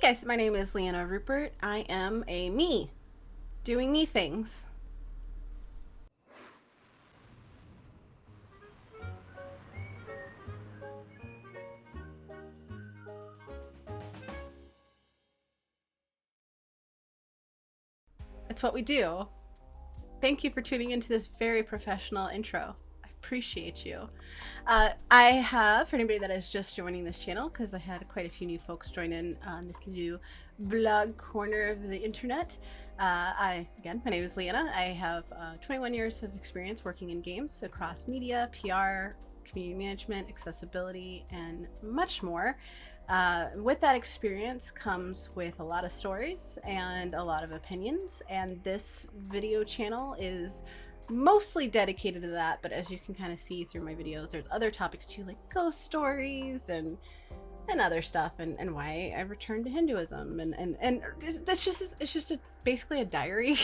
guys, my name is Liana Ruppert. I am a me, doing me things. It's what we do. Thank you for tuning into this very professional intro. I appreciate you. I have, for anybody that is just joining this channel, because I had quite a few new folks join in on this little blog corner of the internet. Again, my name is Liana. I have 21 years of experience working in games across media, PR, community management, accessibility, and much more. With that experience comes with a lot of stories and a lot of opinions, and this video channel is mostly dedicated to that, but as you can kind of see through my videos, there's other topics too, like ghost stories and other stuff, and why I returned to Hinduism, and it's just basically a diary.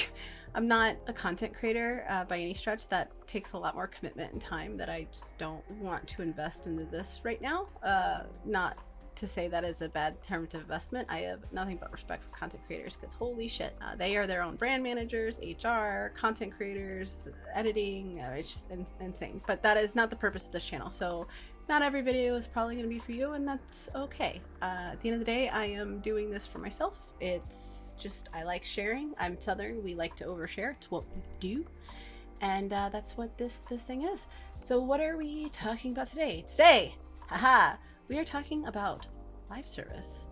I'm not a content creator by any stretch. That takes a lot more commitment and time that I just don't want to invest into this right now. Not to say that is a bad term of investment. I have nothing but respect for content creators, because holy shit, they are their own brand managers, HR, content creators, editing. It's just insane. But that is not the purpose of this channel. So not every video is probably going to be for you, and that's okay. At the end of the day, I am doing this for myself. It's just, I like sharing. I'm Southern. We like to overshare. It's what we do. And that's what this thing is. So what are we talking about today? Today, haha, we are talking about live service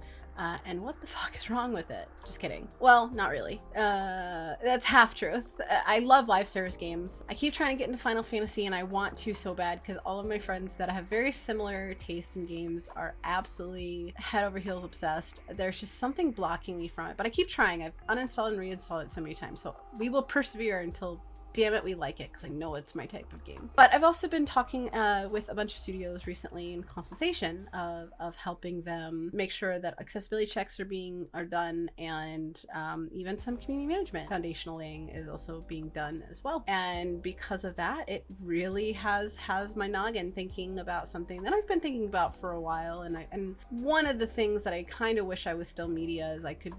and what the fuck is wrong with it. Just kidding. Well, not really. That's half truth. I love live service games. I keep trying to get into Final Fantasy, and I want to so bad, because all of my friends that have very similar taste in games are absolutely head over heels obsessed. There's just something blocking me from it, but I keep trying. I've uninstalled and reinstalled it so many times, so we will persevere until, damn it, we like it, because I know it's my type of game. But I've also been talking with a bunch of studios recently in consultation of helping them make sure that accessibility checks are done, and even some community management foundational laying is also being done as well. And because of that, it really has my noggin thinking about something that I've been thinking about for a while. And one of the things that I kind of wish I was still media is I could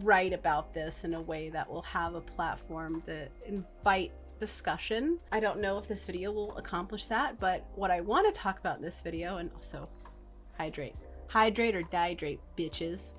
write about this in a way that will have a platform to invite discussion. I don't know if this video will accomplish that, but what I want to talk about in this video, and also hydrate or dehydrate, bitches.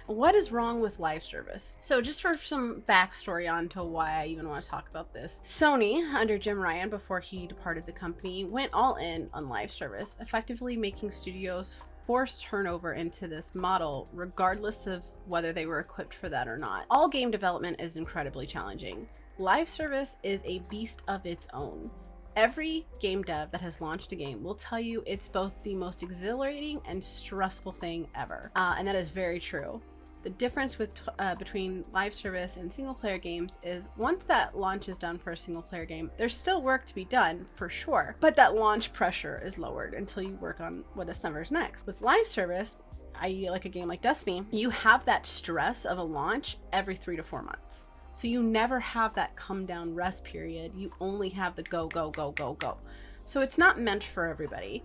What is wrong with live service? So just for some backstory on to why I even want to talk about this. Sony, under Jim Ryan, before he departed the company, went all in on live service, effectively making studios force turnover into this model, regardless of whether they were equipped for that or not. All game development is incredibly challenging. Live service is a beast of its own. Every game dev that has launched a game will tell you it's both the most exhilarating and stressful thing ever. And that is very true. The difference between live service and single player games is once that launch is done for a single player game, there's still work to be done for sure, but that launch pressure is lowered until you work on what discovers next. With live service, i.e. like a game like Destiny, you have that stress of a launch every 3 to 4 months. So you never have that come down rest period. You only have the go, go, go, go, go. So it's not meant for everybody.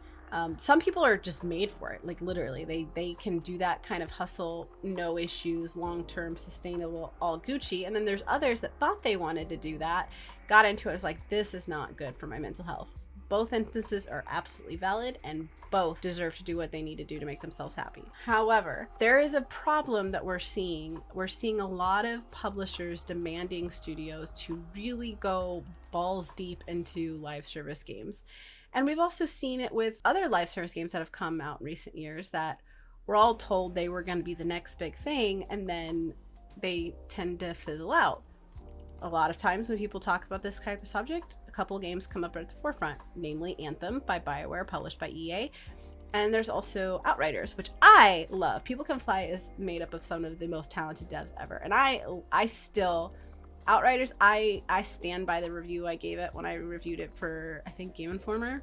Some people are just made for it, like literally they can do that kind of hustle, no issues, long-term, sustainable, all Gucci. And then there's others that thought they wanted to do that, got into it, was like, this is not good for my mental health. Both instances are absolutely valid, and both deserve to do what they need to do to make themselves happy. However, there is a problem that we're seeing. We're seeing a lot of publishers demanding studios to really go balls deep into live service games. And we've also seen it with other live service games that have come out in recent years that we're all told they were going to be the next big thing, and then they tend to fizzle out. A lot of times when people talk about this type of subject, a couple games come up at the forefront, namely Anthem by BioWare, published by EA. And there's also Outriders, which I love. People Can Fly is made up of some of the most talented devs ever. And I still... Outriders, I stand by the review I gave it when I reviewed it for, I think, Game Informer.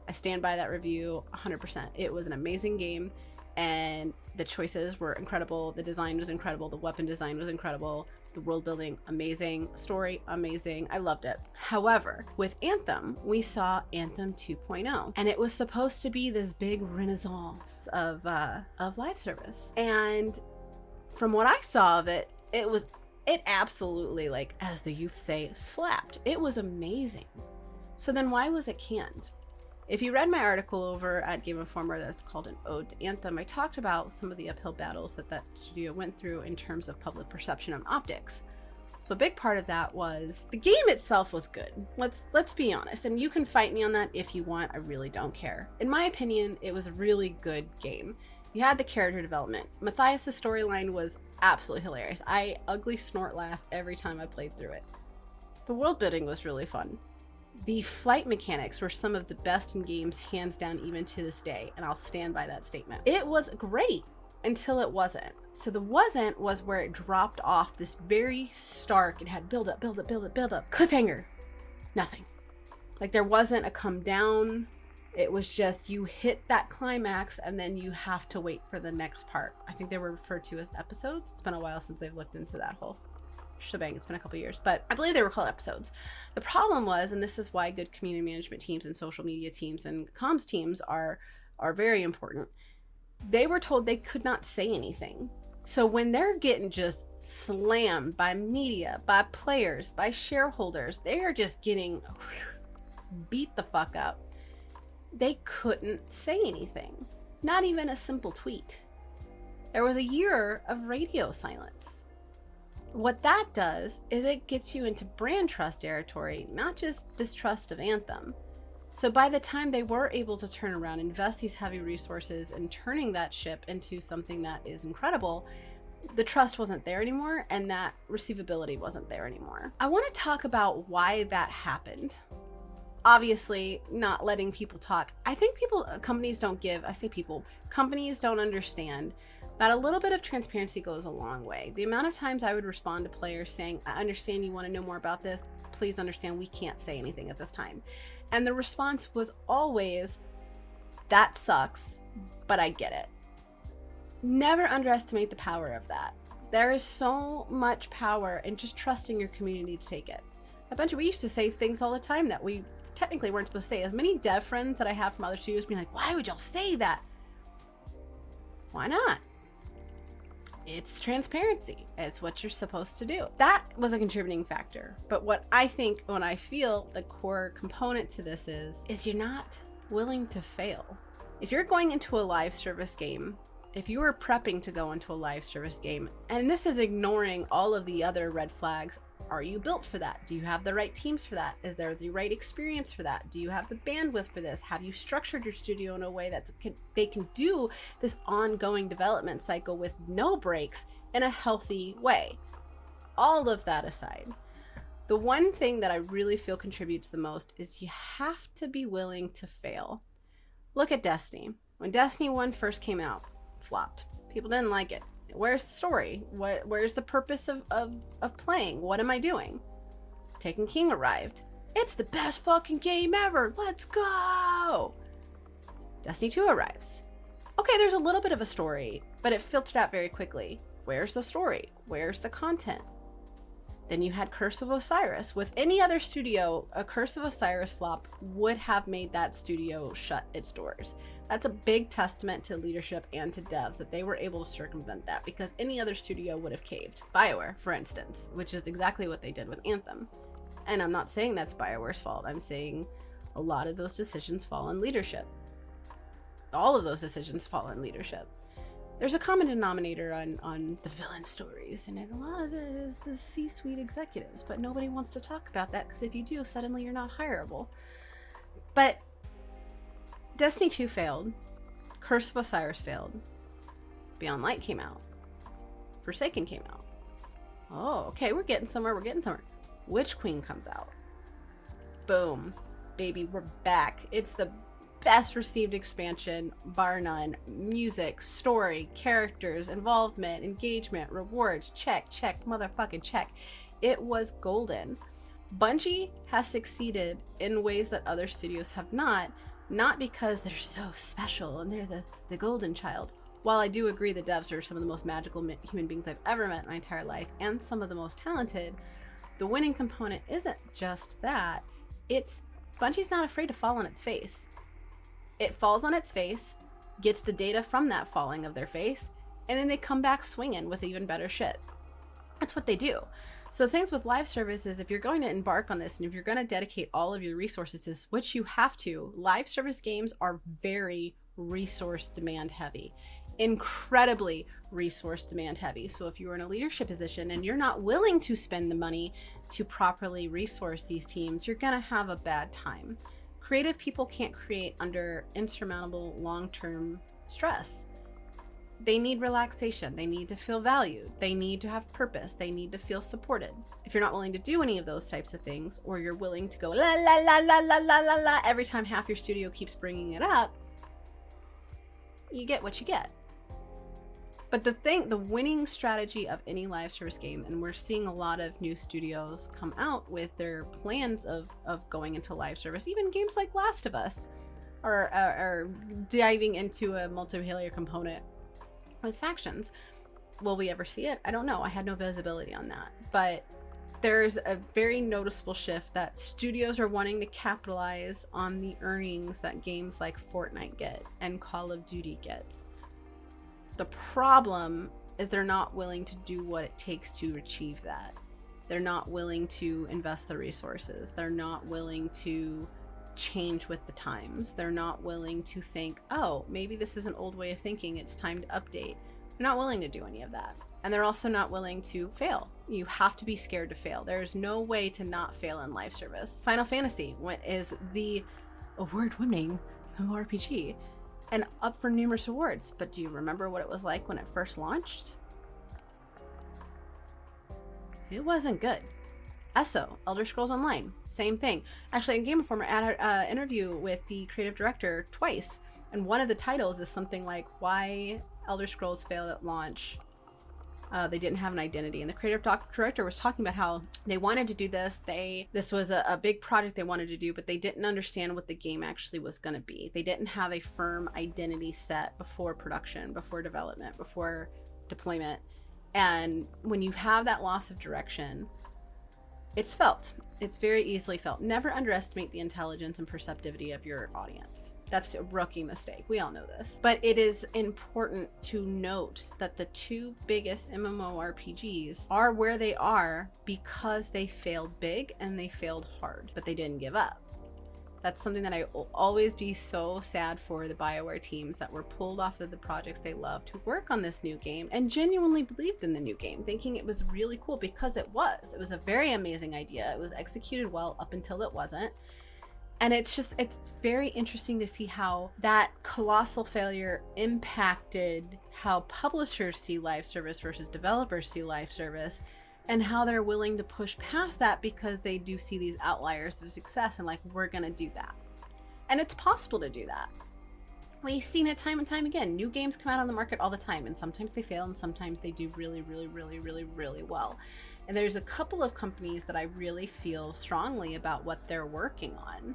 I stand by that review 100%. It was an amazing game, and the choices were incredible. The design was incredible. The weapon design was incredible. The world building, amazing. Story, amazing. I loved it. However, with Anthem, we saw Anthem 2.0, and it was supposed to be this big renaissance of live service. And from what I saw of it, it absolutely, like, as the youth say, slapped. It was amazing. So then why was it canned? If you read my article over at Game Informer that's called An Ode to Anthem, I talked about some of the uphill battles that studio went through in terms of public perception and optics. So a big part of that was the game itself was good. Let's be honest, and you can fight me on that if you want. I really don't care. In my opinion, it was a really good game. You had the character development. Matthias' storyline was absolutely hilarious. I ugly snort laugh every time I played through it. The world building was really fun. The flight mechanics were some of the best in games, hands down, even to this day, and I'll stand by that statement. It was great until it wasn't. So the wasn't was where it dropped off this very stark, it had build up, cliffhanger, nothing. Like there wasn't a come down. It was just you hit that climax and then you have to wait for the next part. I think they were referred to as episodes. It's been a while since I've looked into that whole shebang. It's been a couple years, but I believe they were called episodes. The problem was, and this is why good community management teams and social media teams and comms teams are very important, they were told they could not say anything. So when they're getting just slammed by media, by players, by shareholders, they are just getting beat the fuck up. They couldn't say anything, not even a simple tweet. There was a year of radio silence. What that does is it gets you into brand trust territory, not just distrust of Anthem. So by the time they were able to turn around, invest these heavy resources in turning that ship into something that is incredible, the trust wasn't there anymore and that receivability wasn't there anymore. I want to talk about why that happened. Obviously, not letting people talk. I think companies don't understand that a little bit of transparency goes a long way. The amount of times I would respond to players saying, I understand you want to know more about this. Please understand we can't say anything at this time. And the response was always, that sucks, but I get it. Never underestimate the power of that. There is so much power in just trusting your community to take it. We used to say things all the time that we technically weren't supposed to say. As many dev friends that I have from other studios being like, why would y'all say that? Why not? It's transparency. It's what you're supposed to do. That was a contributing factor. But what I feel the core component to this is you're not willing to fail. If you're going into a live service game, if you are prepping to go into a live service game, and this is ignoring all of the other red flags, are you built for that? Do you have the right teams for that? Is there the right experience for that? Do you have the bandwidth for this? Have you structured your studio in a way that they can do this ongoing development cycle with no breaks in a healthy way? All of that aside, the one thing that I really feel contributes the most is you have to be willing to fail. Look at Destiny. When Destiny 1 first came out, flopped. People didn't like it. Where's the story? Where's the purpose of playing? What am I doing? Taken King arrived. It's the best fucking game ever. Let's go. Destiny 2 arrives. Okay, there's a little bit of a story, but it filtered out very quickly. Where's the story? Where's the content? Then you had Curse of Osiris. With any other studio, a Curse of Osiris flop would have made that studio shut its doors. That's a big testament to leadership and to devs that they were able to circumvent that, because any other studio would have caved. BioWare, for instance, which is exactly what they did with Anthem. And I'm not saying that's BioWare's fault. I'm saying a lot of those decisions fall in leadership. All of those decisions fall in leadership. There's a common denominator on the villain stories, and a lot of it is the C-suite executives, but nobody wants to talk about that because if you do, suddenly you're not hireable. But Destiny 2 failed. Curse of Osiris failed. Beyond Light came out. Forsaken came out. Oh, okay, we're getting somewhere. Witch Queen comes out. Boom. Baby, we're back. It's the best received expansion, bar none. Music, story, characters, involvement, engagement, rewards, check, motherfucking check. It was golden. Bungie has succeeded in ways that other studios have not because they're so special and they're the golden child. while I do agree the devs are some of the most magical human beings I've ever met in my entire life and some of the most talented, the winning component isn't just that. It's Bungie's not afraid to fall on its face. It falls on its face, gets the data from that falling of their face, and then they come back swinging with even better shit. That's what they do. So things with live services, if you're going to embark on this and if you're going to dedicate all of your resources, which you have to, live service games are very resource demand heavy, incredibly resource demand heavy. So if you're in a leadership position and you're not willing to spend the money to properly resource these teams, you're going to have a bad time. Creative people can't create under insurmountable long-term stress. They need relaxation. They need to feel valued. They need to have purpose. They need to feel supported. If you're not willing to do any of those types of things, or you're willing to go la la la la la la la la every time half your studio keeps bringing it up, you get what you get. But the winning strategy of any live service game, and we're seeing a lot of new studios come out with their plans of going into live service, even games like Last of Us are diving into a multiplayer component with factions. Will we ever see it? I don't know. I had no visibility on that. But there's a very noticeable shift that studios are wanting to capitalize on the earnings that games like Fortnite get and Call of Duty gets. The problem is they're not willing to do what it takes to achieve that. They're not willing to invest the resources. They're not willing to change with the times. They're not willing to think, oh, maybe this is an old way of thinking, it's time to update. They're not willing to do any of that. And they're also not willing to fail. You have to be scared to fail. There's no way to not fail in live service. Final Fantasy is the award-winning MMORPG and up for numerous awards. But do you remember what it was like when it first launched? It wasn't good. ESO, Elder Scrolls Online, same thing. Actually, in Game Informer, I had an interview with the creative director twice, and one of the titles is something like why Elder Scrolls failed at launch. They didn't have an identity, and the creative director was talking about how they wanted to do this. This was a big project they wanted to do, but they didn't understand what the game actually was going to be. They didn't have a firm identity set before production, before development, before deployment. And when you have that loss of direction, it's felt. It's very easily felt. Never underestimate the intelligence and perceptivity of your audience. That's a rookie mistake. We all know this. But it is important to note that the two biggest MMORPGs are where they are because they failed big and they failed hard, but they didn't give up. That's something that I will always be so sad for the BioWare teams that were pulled off of the projects they love to work on this new game and genuinely believed in the new game, thinking it was really cool because it was. It was a very amazing idea. It was executed well up until it wasn't. And it's very interesting to see how that colossal failure impacted how publishers see live service versus developers see live service, and how they're willing to push past that because they do see these outliers of success and like, we're gonna do that. And it's possible to do that. We've seen it time and time again. New games come out on the market all the time, and sometimes they fail and sometimes they do really, really, really, really, really well. And there's a couple of companies that I really feel strongly about what they're working on.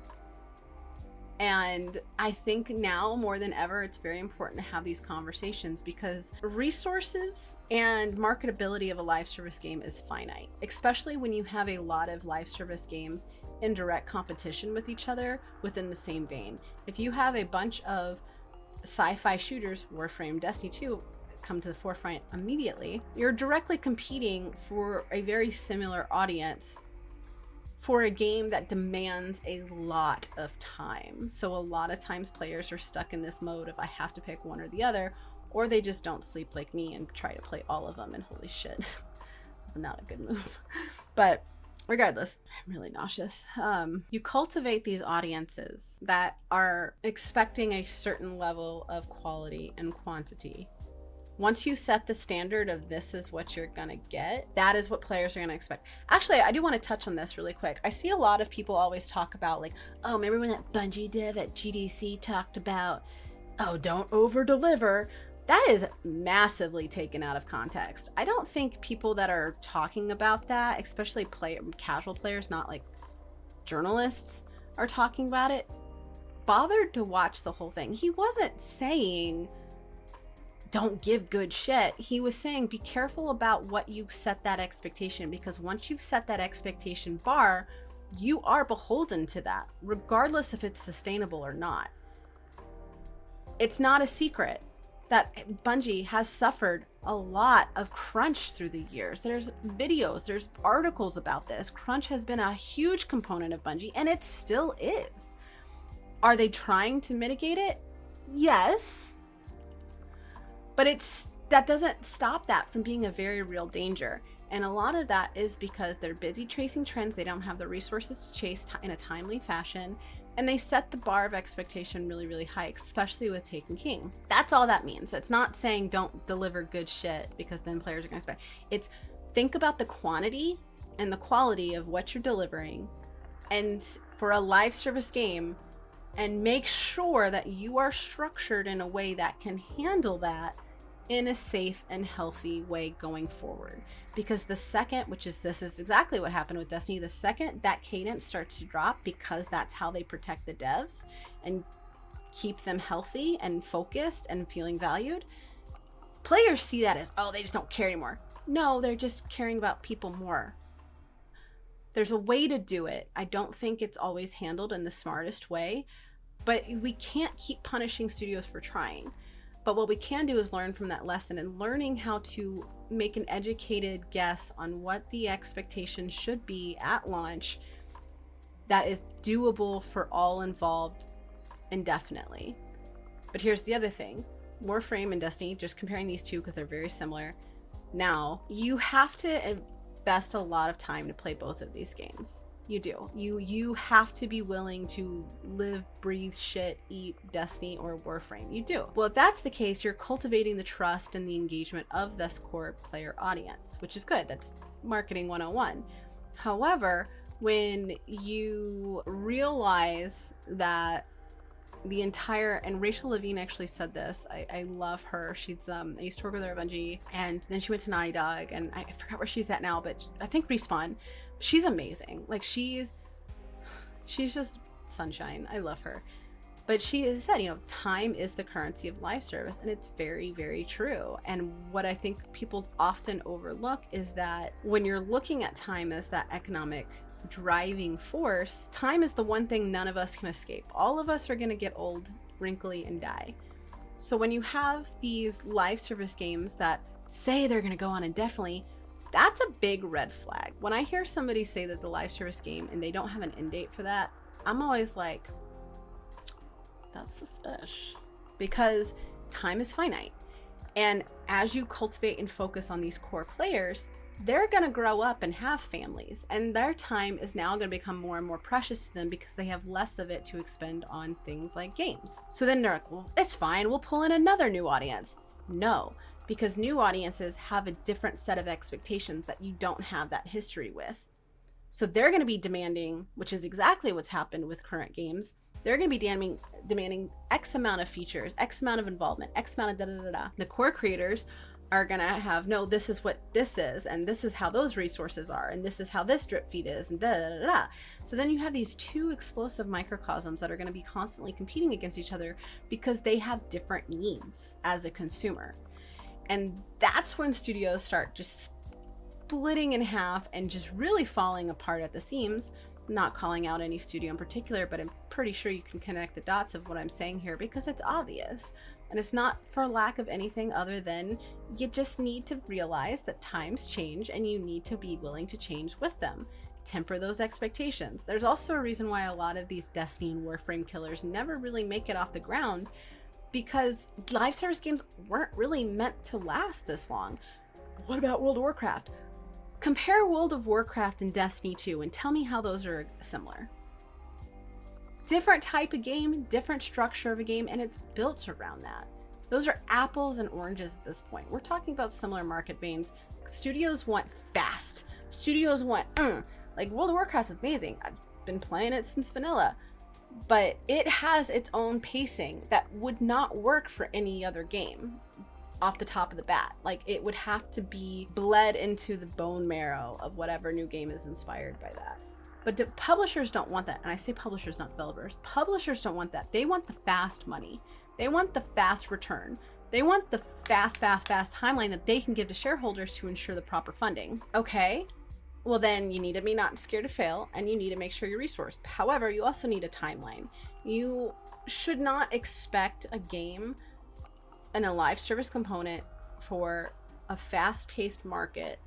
And I think now more than ever, it's very important to have these conversations because resources and marketability of a live service game is finite, especially when you have a lot of live service games in direct competition with each other within the same vein. If you have a bunch of sci-fi shooters, Warframe, Destiny 2, come to the forefront immediately, you're directly competing for a very similar audience for a game that demands a lot of time. So a lot of times players are stuck in this mode of I have to pick one or the other, or they just don't sleep like me and try to play all of them, and holy shit, that's not a good move. But regardless, I'm really nauseous. You cultivate these audiences that are expecting a certain level of quality and quantity. Once you set the standard of this is what you're gonna get, that is what players are gonna expect. Actually, I do want to touch on this really quick. I see a lot of people always talk about like, oh, remember when that Bungie dev at GDC talked about, oh, don't over deliver. That is massively taken out of context. I don't think people that are talking about that, especially casual players, not like journalists, are talking about it, bothered to watch the whole thing. He wasn't saying don't give good shit. He was saying be careful about what you set that expectation, because once you've set that expectation bar, you are beholden to that, regardless if it's sustainable or not. It's not a secret that Bungie has suffered a lot of crunch through the years. There's videos, there's articles about this. Crunch has been a huge component of Bungie, and it still is. Are they trying to mitigate it? Yes. But that doesn't stop that from being a very real danger. And a lot of that is because they're busy chasing trends. They don't have the resources to chase in a timely fashion. And they set the bar of expectation really, really high, especially with Taken King. That's all that means. It's not saying don't deliver good shit because then players are going to expect. It's think about the quantity and the quality of what you're delivering, and for a live service game, and make sure that you are structured in a way that can handle that in a safe and healthy way going forward. Because the second, this is exactly what happened with Destiny, the second that cadence starts to drop, because that's how they protect the devs and keep them healthy and focused and feeling valued, players see that as, oh, they just don't care anymore. No, they're just caring about people more. There's a way to do it. I don't think it's always handled in the smartest way, but we can't keep punishing studios for trying. But what we can do is learn from that lesson, and learning how to make an educated guess on what the expectation should be at launch that is doable for all involved indefinitely. But here's the other thing. Warframe and Destiny, just comparing these two because they're very similar. Now, you have to invest a lot of time to play both of these games. You do. You have to be willing to live, breathe, shit, eat Destiny or Warframe. You do. Well, if that's the case, you're cultivating the trust and the engagement of this core player audience, which is good. That's marketing 101. However, when you realize that the entire, and Rachel Levine actually said this, I love her. She's I used to work with her at Bungie, and then she went to Naughty Dog, and I forgot where she's at now, but I think Respawn. She's amazing. Like, she's just sunshine. I love her. But she has said, time is the currency of live service, and it's very, very true. And what I think people often overlook is that when you're looking at time as that economic driving force, time is the one thing none of us can escape. All of us are going to get old, wrinkly, and die. So when you have these live service games that say they're going to go on indefinitely, that's a big red flag. When I hear somebody say that the live service game and they don't have an end date for that, I'm always like, that's suspicious, because time is finite. And as you cultivate and focus on these core players, they're going to grow up and have families, and their time is now going to become more and more precious to them because they have less of it to expend on things like games. So then they're like, well, it's fine, we'll pull in another new audience. No, because new audiences have a different set of expectations that you don't have that history with. So they're going to be demanding, which is exactly what's happened with current games, they're going to be demanding X amount of features, X amount of involvement, X amount of da-da-da-da. The core creators are going to have, no, this is what this is, and this is how those resources are, and this is how this drip feed is, and da-da-da-da. So then you have these two explosive microcosms that are going to be constantly competing against each other because they have different needs as a consumer. And that's when studios start just splitting in half and just really falling apart at the seams. I'm not calling out any studio in particular, but I'm pretty sure you can connect the dots of what I'm saying here because it's obvious. And it's not for lack of anything other than you just need to realize that times change and you need to be willing to change with them. Temper those expectations. There's also a reason why a lot of these Destiny and Warframe killers never really make it off the ground, because live service games weren't really meant to last this long. What about World of Warcraft? Compare World of Warcraft and Destiny 2 and tell me how those are similar. Different type of game, different structure of a game, and it's built around that. Those are apples and oranges at this point. We're talking about similar market veins. Studios want fast. Studios want, like World of Warcraft is amazing. I've been playing it since vanilla, but it has its own pacing that would not work for any other game off the top of the bat. Like, it would have to be bled into the bone marrow of whatever new game is inspired by that. But publishers don't want that. And I say publishers, not developers. Publishers don't want that. They want the fast money. They want the fast return. They want the fast timeline that they can give to shareholders to ensure the proper funding. Okay, well then you need to be not scared to fail, and you need to make sure you're resourced. However, you also need a timeline. You should not expect a game and a live service component for a fast-paced market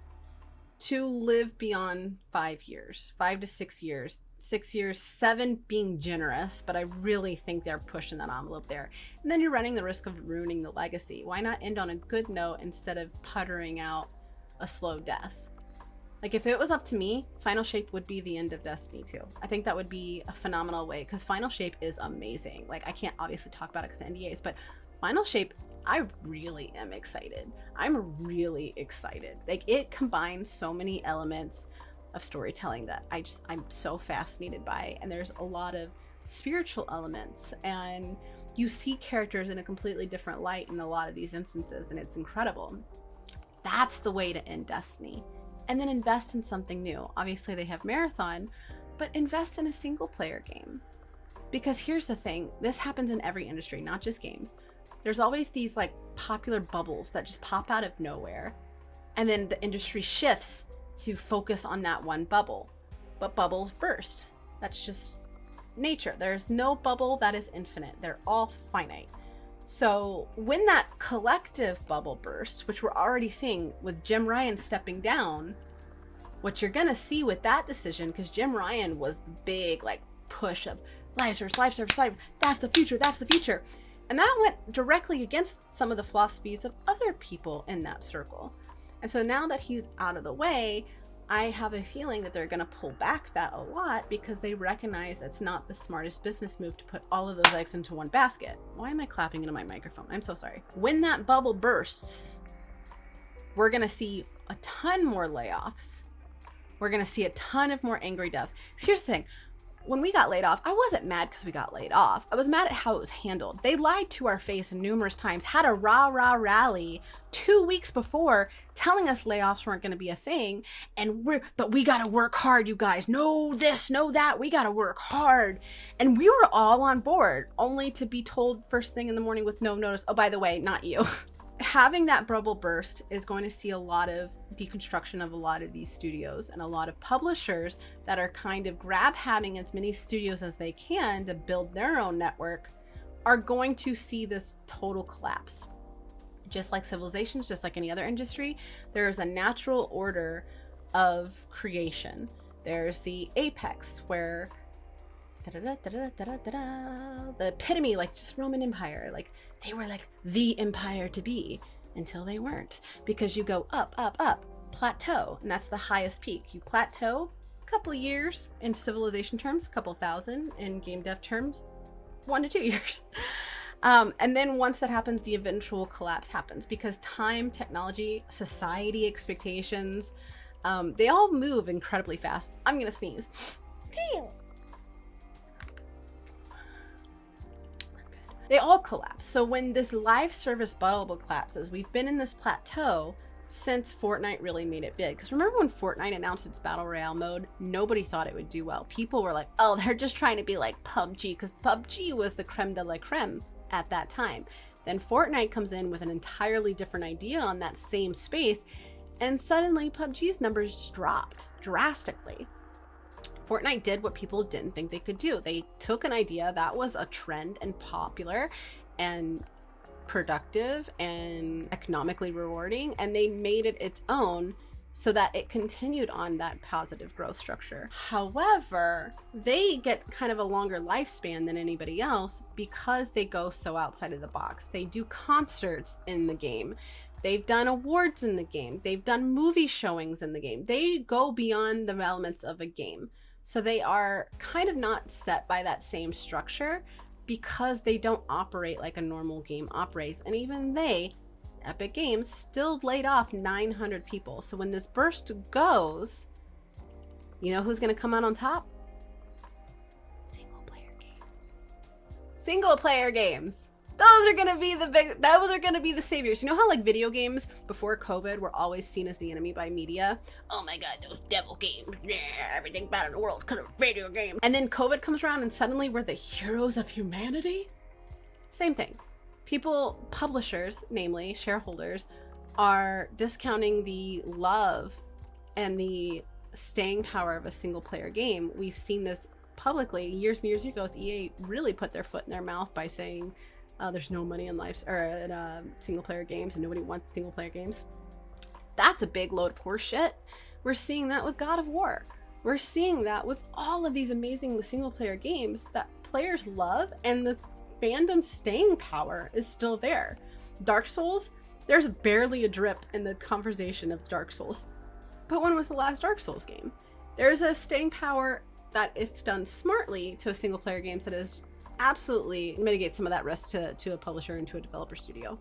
to live beyond 5 years, 5 to 6 years, 6 years, 7 being generous, but I really think they're pushing that envelope there. And then you're running the risk of ruining the legacy. Why not end on a good note instead of puttering out a slow death? Like, if it was up to me, Final Shape would be the end of Destiny 2. I think that would be a phenomenal way, because Final Shape is amazing. Like, I can't obviously talk about it because of NDAs, but Final Shape, I really am excited. I'm really excited. Like, it combines so many elements of storytelling that I'm so fascinated by. And there's a lot of spiritual elements, and you see characters in a completely different light in a lot of these instances, and it's incredible. That's the way to end Destiny. And then invest in something new. Obviously they have Marathon, but invest in a single player game. Because here's the thing, this happens in every industry, not just games. There's always these like popular bubbles that just pop out of nowhere, and then the industry shifts to focus on that one bubble. But bubbles burst. That's just nature. There's no bubble that is infinite. They're all finite. So when that collective bubble bursts, which we're already seeing with Jim Ryan stepping down, what you're gonna see with that decision, because Jim Ryan was the big like push of live service, that's the future. And that went directly against some of the philosophies of other people in that circle. And so now that he's out of the way, I have a feeling that they're going to pull back that a lot, because they recognize that's not the smartest business move to put all of those eggs into one basket. Why am I clapping into my microphone? I'm so sorry. When that bubble bursts, we're going to see a ton more layoffs. We're going to see a ton of more angry devs. So here's the thing. When we got laid off, I wasn't mad because we got laid off. I was mad at how it was handled. They lied to our face numerous times, had a rah-rah rally 2 weeks before telling us layoffs weren't going to be a thing. But we got to work hard, you guys. No this, no that. We got to work hard. And we were all on board, only to be told first thing in the morning with no notice, oh, by the way, not you. Having that bubble burst is going to see a lot of deconstruction of a lot of these studios, and a lot of publishers that are kind of having as many studios as they can to build their own network are going to see this total collapse. Just like civilizations, just like any other industry, there is a natural order of creation. There's the apex where the epitome, like just Roman Empire, like they were like the empire to be until they weren't, because you go up, plateau, and that's the highest peak. You plateau a couple of years in civilization terms, a couple thousand in game dev terms, 1 to 2 years. And then once that happens, the eventual collapse happens, because time, technology, society expectations, they all move incredibly fast. I'm gonna sneeze. Damn. They all collapse. So when this live service bubble collapses, we've been in this plateau since Fortnite really made it big. Because remember when Fortnite announced its Battle Royale mode, nobody thought it would do well. People were like, oh, they're just trying to be like PUBG, because PUBG was the creme de la creme at that time. Then Fortnite comes in with an entirely different idea on that same space, and suddenly PUBG's numbers dropped drastically. Fortnite did what people didn't think they could do. They took an idea that was a trend and popular and productive and economically rewarding, and they made it its own so that it continued on that positive growth structure. However, they get kind of a longer lifespan than anybody else because they go so outside of the box. They do concerts in the game. They've done awards in the game. They've done movie showings in the game. They go beyond the elements of a game. So they are kind of not set by that same structure, because they don't operate like a normal game operates. And even they, Epic Games, still laid off 900 people. So when this burst goes, you know who's going to come out on top? Single player games. Those are going to be the saviors. You know how like video games before COVID were always seen as the enemy by media? Oh my god, those devil games. Yeah, everything bad in the world is because of video games. And then COVID comes around and suddenly we're the heroes of humanity? Same thing. People, publishers, namely shareholders, are discounting the love and the staying power of a single player game. We've seen this publicly years and years ago. EA really put their foot in their mouth by saying there's no money in single player games and nobody wants single player games. That's a big load of horse shit. We're seeing that with God of War. We're seeing that with all of these amazing single player games that players love, and the fandom staying power is still there. Dark Souls, there's barely a drip in the conversation of Dark Souls. But when was the last Dark Souls game? There's a staying power that, if done smartly to a single player game, that is absolutely mitigates some of that risk to a publisher and to a developer studio.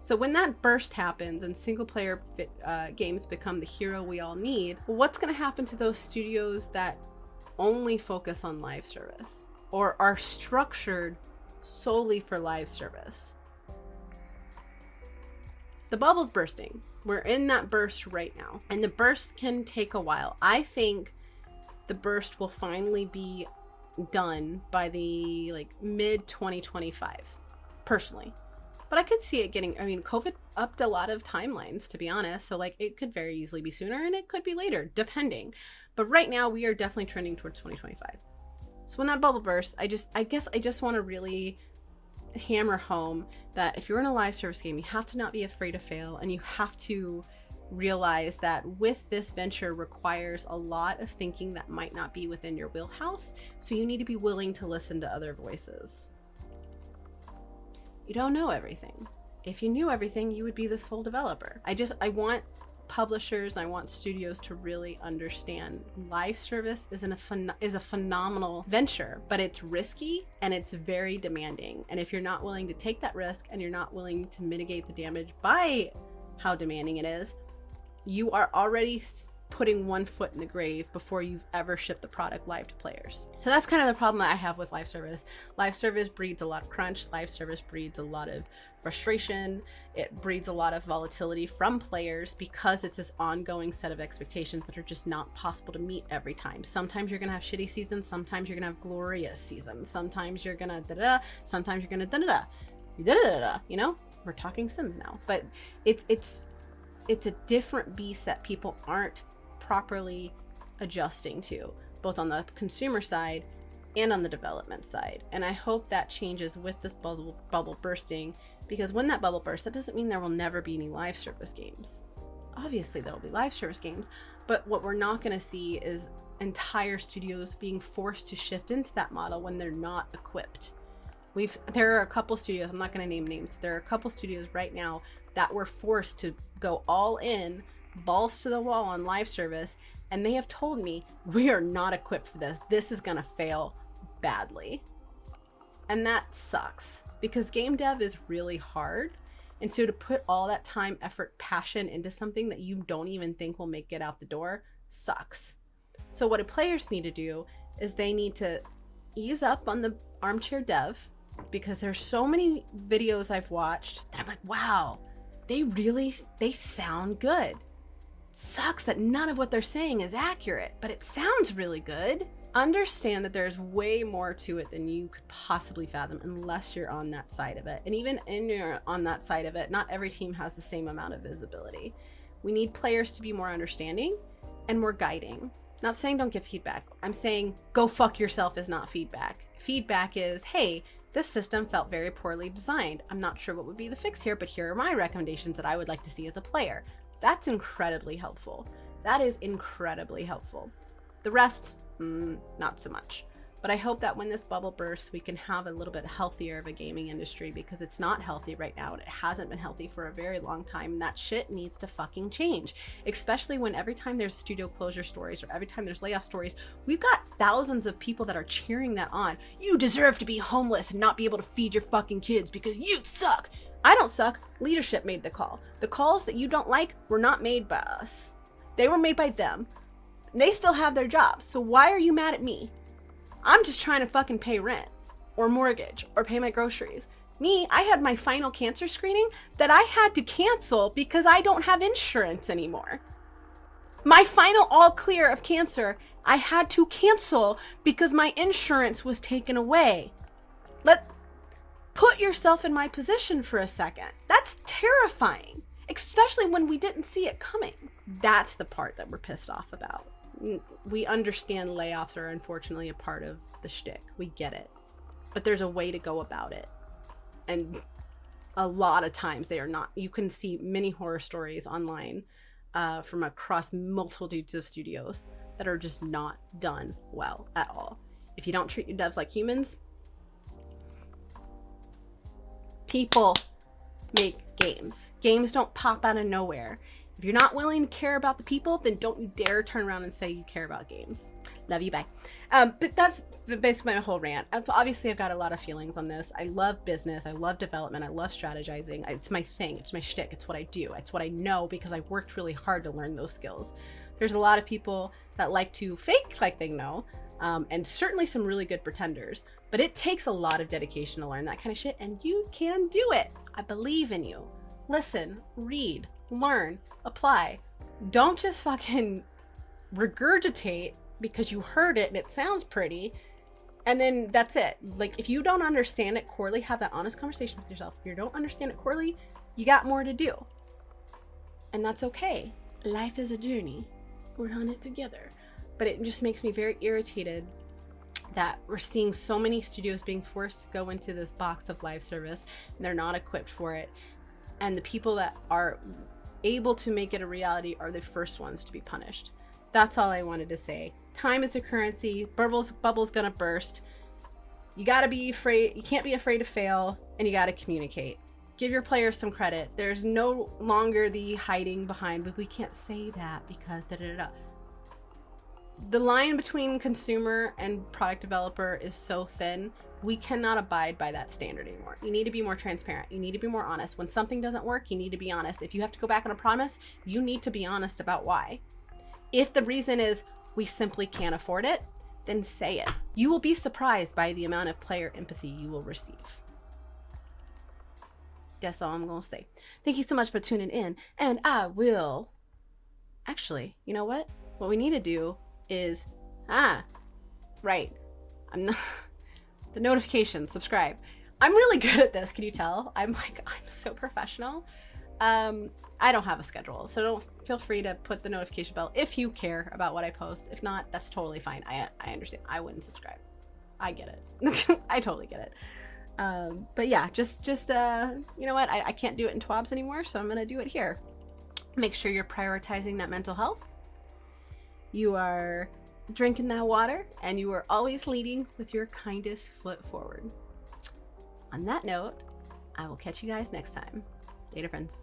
So when that burst happens and single player games become the hero we all need, what's going to happen to those studios that only focus on live service or are structured solely for live service? The bubble's bursting. We're in that burst right now, and the burst can take a while. I think the burst will finally be done by the mid 2025, personally. But I could see it getting, COVID upped a lot of timelines, to be honest. So it could very easily be sooner and it could be later, depending. But right now we are definitely trending towards 2025. So when that bubble bursts, I guess I just want to really hammer home that if you're in a live service game, you have to not be afraid to fail, and you have to realize that with this venture requires a lot of thinking that might not be within your wheelhouse. So you need to be willing to listen to other voices. You don't know everything. If you knew everything, you would be the sole developer. I want publishers, I want studios to really understand live service is a phenomenal venture, but it's risky and it's very demanding. And if you're not willing to take that risk and you're not willing to mitigate the damage by how demanding it is, you are already putting one foot in the grave before you've ever shipped the product live to players. So that's kind of the problem that I have with live service. Live service breeds a lot of crunch. Live service breeds a lot of frustration. It breeds a lot of volatility from players because it's this ongoing set of expectations that are just not possible to meet every time. Sometimes you're gonna have shitty seasons. Sometimes you're gonna have glorious seasons. Sometimes you're gonna da-da-da. Sometimes you're gonna da-da-da. Da-da-da-da. You know, we're talking Sims now, but it's a different beast that people aren't properly adjusting to, both on the consumer side and on the development side. And I hope that changes with this bubble bursting, because when that bubble bursts, that doesn't mean there will never be any live service games. Obviously there will be live service games, but what we're not going to see is entire studios being forced to shift into that model when they're not equipped. There are a couple studios, I'm not going to name names, there are a couple studios right now that were forced to go all in, balls to the wall on live service, and they have told me, we are not equipped for this. This is gonna fail badly. And that sucks, because game dev is really hard. And so to put all that time, effort, passion into something that you don't even think will make it out the door sucks. So what players need to do is they need to ease up on the armchair dev, because there's so many videos I've watched that I'm like, wow, they sound good. Sucks that none of what they're saying is accurate, but it sounds really good. Understand that there's way more to it than you could possibly fathom unless you're on that side of it. And even in you're on that side of it, not every team has the same amount of visibility. We need players to be more understanding and more guiding. Not saying don't give feedback. I'm saying go fuck yourself is not feedback. Feedback is, hey, this system felt very poorly designed. I'm not sure what would be the fix here, but here are my recommendations that I would like to see as a player. That's incredibly helpful. That is incredibly helpful. The rest, not so much. But I hope that when this bubble bursts, we can have a little bit healthier of a gaming industry, because it's not healthy right now, and it hasn't been healthy for a very long time. And that shit needs to fucking change, especially when every time there's studio closure stories or every time there's layoff stories, we've got thousands of people that are cheering that on. You deserve to be homeless and not be able to feed your fucking kids because you suck. I don't suck. Leadership made the call. The calls that you don't like were not made by us. They were made by them. They still have their jobs. So why are you mad at me? I'm just trying to fucking pay rent or mortgage or pay my groceries. Me, I had my final cancer screening that I had to cancel because I don't have insurance anymore. My final all clear of cancer, I had to cancel because my insurance was taken away. Put yourself in my position for a second. That's terrifying, especially when we didn't see it coming. That's the part that we're pissed off about. We understand layoffs are unfortunately a part of the shtick. We get it. But there's a way to go about it. And a lot of times they are not. You can see many horror stories online from across multitudes of studios that are just not done well at all. If you don't treat your devs like humans, people make games. Games don't pop out of nowhere. If you're not willing to care about the people, then don't you dare turn around and say you care about games. Love you, bye. But that's basically my whole rant. Obviously, I've got a lot of feelings on this. I love business. I love development. I love strategizing. It's my thing. It's my shtick. It's what I do. It's what I know because I worked really hard to learn those skills. There's a lot of people that like to fake like they know, and certainly some really good pretenders. But it takes a lot of dedication to learn that kind of shit, and you can do it. I believe in you. Listen, read, learn, apply. Don't just fucking regurgitate because you heard it and it sounds pretty and then that's it. Like, if you don't understand it corely, have that honest conversation with yourself. If you don't understand it corely, you got more to do, and that's okay. Life is a journey. We're on it together. But it just makes me very irritated that we're seeing so many studios being forced to go into this box of live service and they're not equipped for it, and the people that are able to make it a reality are the first ones to be punished. That's all I wanted to say. Time is a currency. Bubble's gonna burst. You gotta be afraid. You can't be afraid to fail, and you gotta communicate. Give your players some credit. There's no longer the hiding behind, but we can't say that because da-da-da-da. The line between consumer and product developer is so thin. We cannot abide by that standard anymore. You need to be more transparent. You need to be more honest. When something doesn't work, you need to be honest. If you have to go back on a promise, you need to be honest about why. If the reason is we simply can't afford it, then say it. You will be surprised by the amount of player empathy you will receive. That's all I'm gonna say. Thank you so much for tuning in, and I will... Actually, you know what? What we need to do is... right. I'm not... The notification, subscribe. I'm really good at this, can you tell? I'm so professional. I don't have a schedule, so don't feel free to put the notification bell if you care about what I post. If not, that's totally fine. I understand. I wouldn't subscribe. I get it. I totally get it. But yeah, just you know what? I can't do it in TWABs anymore, so I'm gonna do it here. Make sure you're prioritizing that mental health. You are drinking that water, and you are always leading with your kindest foot forward. On that note, I will catch you guys next time. Later, friends.